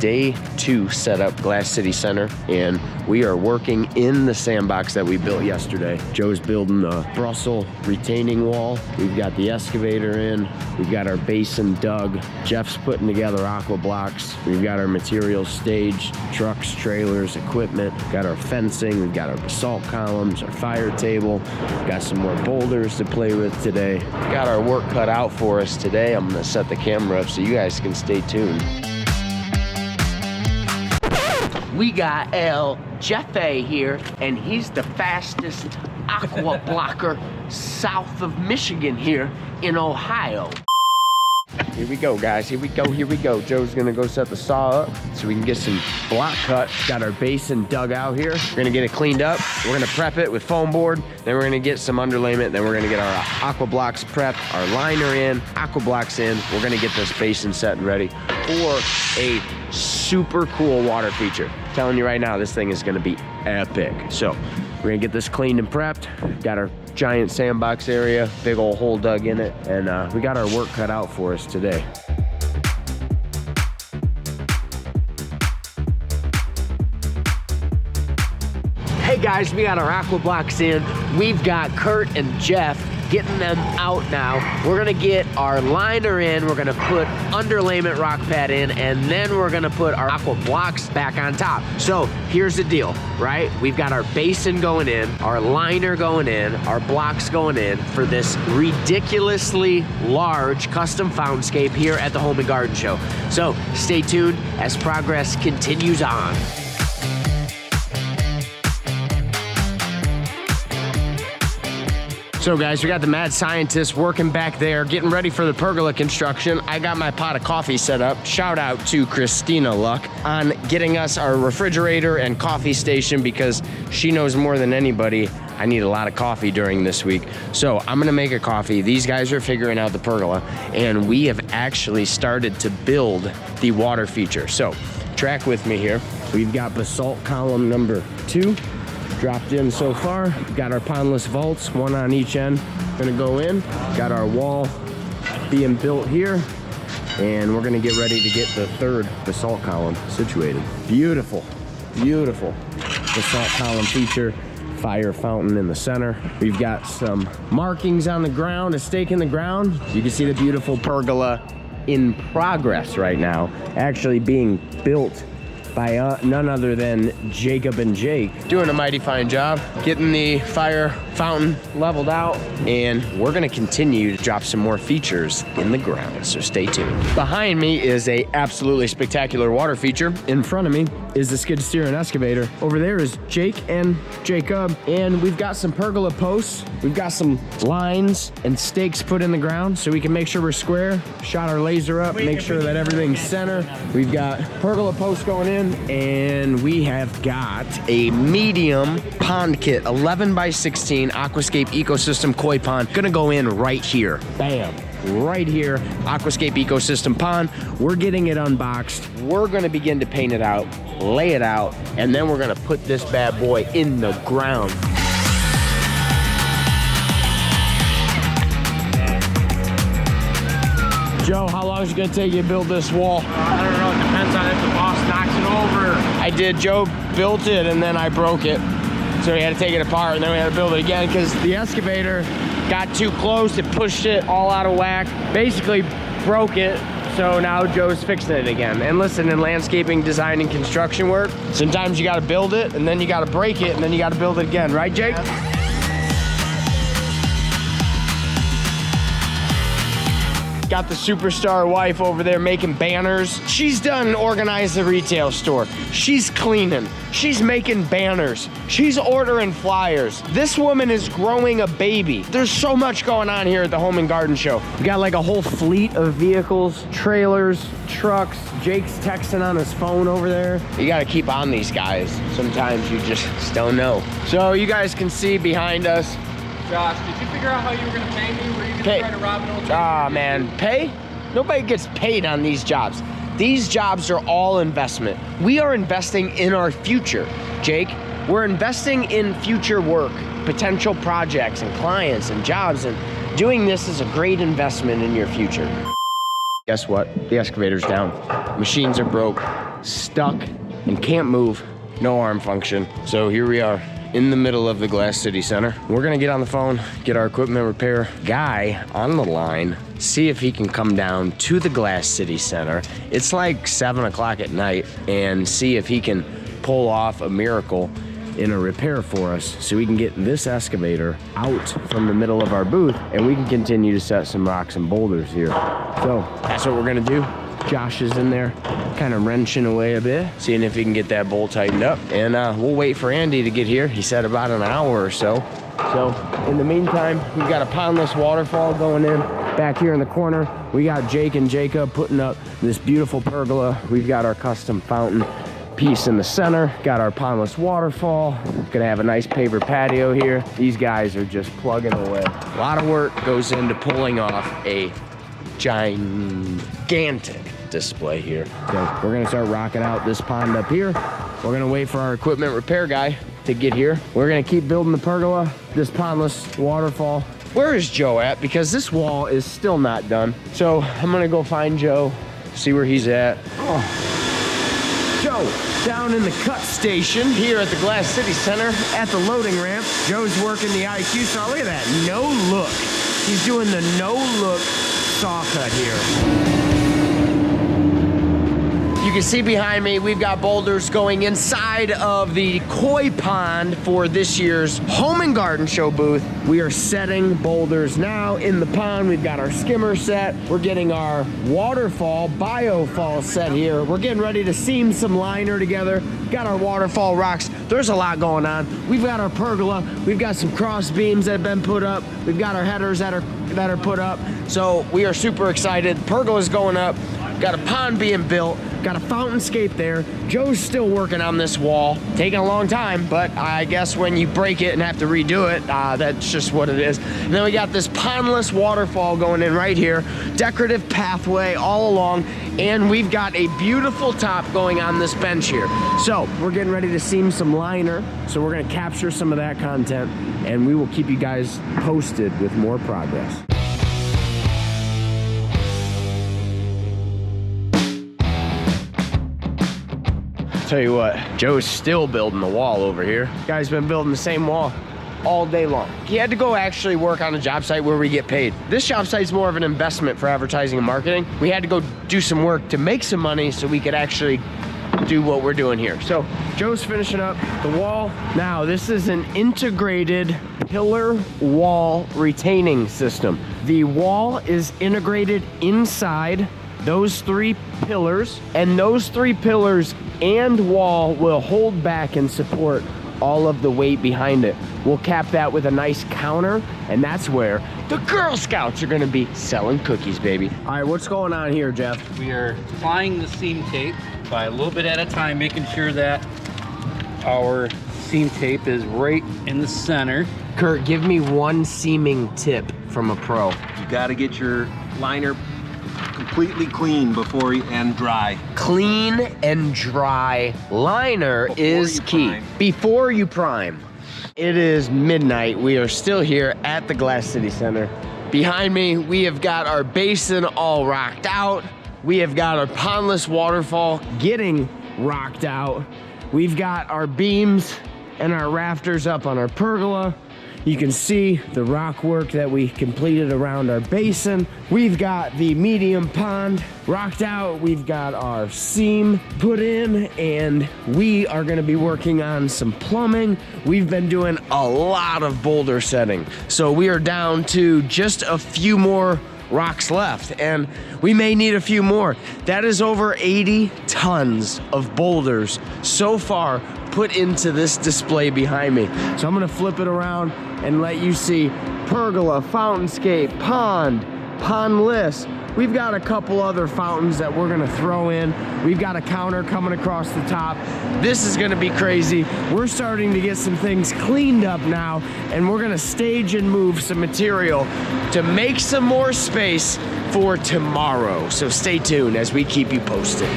day 2 setup, Glass City Center, and we are working in the sandbox that we built yesterday. Joe's building the Brussels retaining wall. We've got the excavator in. We've got our basin dug. Jeff's putting together aqua blocks. We've got our materials staged, trucks, trailers, equipment. We've got our fencing. We've got our basalt columns, our fire table. We've got some more boulders to play with today. We've got our work cut out for us today. I'm gonna set the camera up so you guys can stay tuned. We got El Jefe here, and he's the fastest aqua blocker south of Michigan here in Ohio. Here we go, guys. Here we go. Here we go. Joe's gonna go set the saw up so we can get some block cut. Got our basin dug out here. We're gonna get it cleaned up. We're gonna prep it with foam board. Then we're gonna get some underlayment. Then we're gonna get our aqua blocks prepped, our liner in, aqua blocks in. We're gonna get this basin set and ready for a super cool water feature. I'm telling you right now, this thing is gonna be epic. So we're gonna get this cleaned and prepped. Got our giant sandbox area, big old hole dug in it, and we got our work cut out for us today. Hey guys, we got our aqua blocks in. We've got Kurt and Jeff getting them out now. We're gonna get our liner in, we're gonna put underlayment rock pad in, and then we're gonna put our aqua blocks back on top. So here's the deal, right? We've got our basin going in, our liner going in, our blocks going in for this ridiculously large custom foundscape here at the Home and Garden Show. So stay tuned as progress continues on. So guys, we got the mad scientists working back there, getting ready for the pergola construction. I got my pot of coffee set up. Shout out to Christina Luck on getting us our refrigerator and coffee station, because she knows more than anybody I need a lot of coffee during this week. So I'm gonna make a coffee. These guys are figuring out the pergola, and we have actually started to build the water feature. So track with me here. We've got basalt column number 2. Dropped in so far. Got our pondless vaults, one on each end. Gonna go in. Got our wall being built here, and we're gonna get ready to get the 3rd basalt column situated. Beautiful, beautiful basalt column feature. Fire fountain in the center. We've got some markings on the ground, a stake in the ground. You can see the beautiful pergola in progress right now, actually being built by none other than Jacob and Jake. Doing a mighty fine job getting the fire fountain leveled out, and we're gonna continue to drop some more features in the ground, so stay tuned. Behind me is a absolutely spectacular water feature. In front of me is the skid steer and excavator. Over there is Jake and Jacob, and we've got some pergola posts. We've got some lines and stakes put in the ground so we can make sure we're square. Shot our laser up, make sure that everything's center. We've got pergola posts going in, and we have got a medium pond kit, 11 by 16 Aquascape Ecosystem koi pond, gonna go in right here. Bam. Right here, Aquascape Ecosystem pond. We're getting it unboxed. We're gonna begin to paint it out, lay it out, and then we're gonna put this bad boy in the ground. Joe, how long is it gonna take you to build this wall? I don't know, it depends on if the boss knocks it over. I did. Joe built it and then I broke it. So we had to take it apart and then we had to build it again because the excavator got too close. It pushed it all out of whack, basically broke it. So now Joe's fixing it again. And listen, in landscaping, design, and construction work, sometimes you gotta build it and then you gotta break it and then you gotta build it again. Right, Jake? Yeah. Got the superstar wife over there making banners. She's done and organized the retail store. She's cleaning. She's making banners. She's ordering flyers. This woman is growing a baby. There's so much going on here at the Home and Garden Show. We got like a whole fleet of vehicles, trailers, trucks. Jake's texting on his phone over there. You gotta keep on these guys. Sometimes you just don't know. So you guys can see behind us. Josh, did you figure out how you were going to pay me? Were you going to try to rob an old Ah, man, pay? Nobody gets paid on these jobs. These jobs are all investment. We are investing in our future, Jake. We're investing in future work, potential projects and clients and jobs, and doing this is a great investment in your future. Guess what? The excavator's down. Machines are broke. stuck and can't move, no arm function. So here we are in the middle of the Glass City Center. We're gonna get on the phone, get our equipment repair guy on the line, see if he can come down to the Glass City Center. It's like 7 o'clock at night, and see if he can pull off a miracle in a repair for us so we can get this excavator out from the middle of our booth and we can continue to set some rocks and boulders here. So that's what we're gonna do. Josh is in there kind of wrenching away a bit, seeing if he can get that bolt tightened up. And we'll wait for Andy to get here. He said about an hour or so. So in the meantime, we've got a pondless waterfall going in. Back here in the corner, we got Jake and Jacob putting up this beautiful pergola. We've got our custom fountain piece in the center, got our pondless waterfall. Gonna have a nice paver patio here. These guys are just plugging away. A lot of work goes into pulling off a gigantic display here. So we're gonna start rocking out this pond up here. We're gonna wait for our equipment repair guy to get here. We're gonna keep building the pergola, this pondless waterfall. Where is Joe at? Because this wall is still not done. So I'm gonna go find Joe, see where he's at. Joe, down in the cut station here at the Glass City Center at the loading ramp. Joe's working the IQ saw. Look at that, no look. He's doing the no look saw cut here. You can see behind me, we've got boulders going inside of the koi pond for this year's Home and Garden Show booth. We are setting boulders now in the pond. We've got our skimmer set. We're getting our waterfall, biofall set here. We're getting ready to seam some liner together. Got our waterfall rocks. There's a lot going on. We've got our pergola. We've got some cross beams that have been put up. We've got our headers that are put up. So we are super excited. Pergola's going up. Got a pond being built. Got a fountainscape there. Joe's still working on this wall. Taking a long time, but I guess when you break it and have to redo it, that's just what it is. And then we got this pondless waterfall going in right here. Decorative pathway all along. And we've got a beautiful top going on this bench here. So we're getting ready to seam some liner. So we're gonna capture some of that content and we will keep you guys posted with more progress. Tell you what, Joe's still building the wall over here. Guy's been building the same wall all day long. He had to go actually work on a job site where we get paid. This job site's more of an investment for advertising and marketing. We had to go do some work to make some money so we could actually do what we're doing here. So Joe's finishing up the wall. Now this is an integrated pillar wall retaining system. The wall is integrated inside those 3 pillars, and those 3 pillars and wall will hold back and support all of the weight behind it. We'll cap that with a nice counter, and that's where the Girl Scouts are gonna be selling cookies, baby. All right, what's going on here, Jeff? We are applying the seam tape by a little bit at a time, making sure that our seam tape is right in the center. Kurt, give me one seaming tip from a pro. You gotta get your liner completely clean and dry. Clean and dry liner is key. Before you prime. It is midnight. We are still here at the Glass City Center. Behind me, we have got our basin all rocked out. We have got our pondless waterfall getting rocked out. We've got our beams and our rafters up on our pergola. You can see the rock work that we completed around our basin. We've got the medium pond rocked out. We've got our seam put in, and we are gonna be working on some plumbing. We've been doing a lot of boulder setting. So we are down to just a few more rocks left, and we may need a few more. That is over 80 tons of boulders so far put into this display behind me. So I'm gonna flip it around and let you see pergola, fountainscape, pond, pondless. We've got a couple other fountains that we're gonna throw in. We've got a counter coming across the top. This is gonna be crazy. We're starting to get some things cleaned up now, and we're gonna stage and move some material to make some more space for tomorrow. So stay tuned as we keep you posted.